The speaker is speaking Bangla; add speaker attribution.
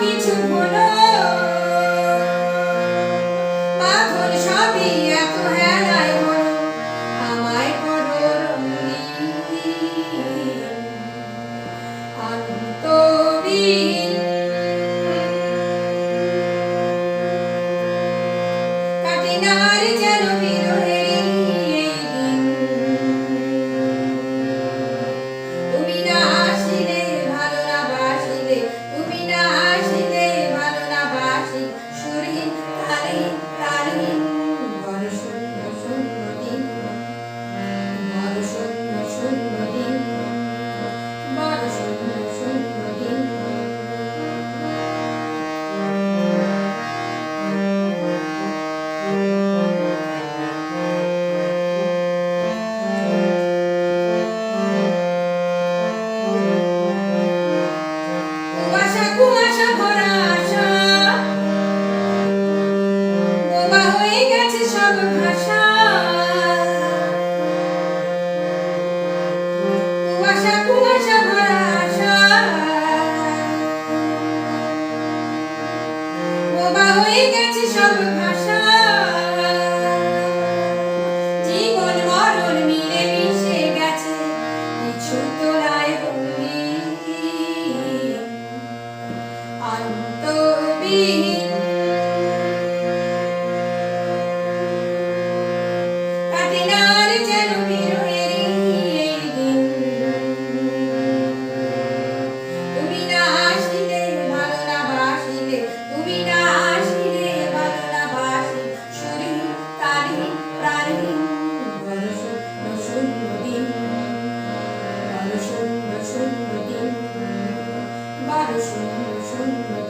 Speaker 1: কিছু হলো পাথর সবই এত হেলায় হলো আমায় করো রঙিন অন্তহীন কাটে না আর যেন বিরহের এই দিন তুমি না আসিলে ভালো না বাসিলে তুমি না আসিলে ভালো না বাসি সুরহীন তালহীন তালহীন বড় শূন্য শূন্য দিন বড় শূন্য শূন্য দিন বড় শূন্য শূন্য দিন কুয়াশা ভরা আশা বোবা হয়ে গেছে সব ভাষা কুয়াশা ভরা আশা বোবা হয়ে গেছে সব ভাষা জীবন মরণ মিলে মিশে গেছে কিছু তোলায় রঙিন অন্তহীন কাটে না আর যেন বিরহের এই দিন তুমি না আসিলে ভালো না বাসিলে তুমি না আসিলে ভালো না বাসি সুরহীন তালহীন প্রাণহীন বড় শূন্য শূন্য দিন বড় শূন্য শূন্য দিন বড় শূন্য শূন্য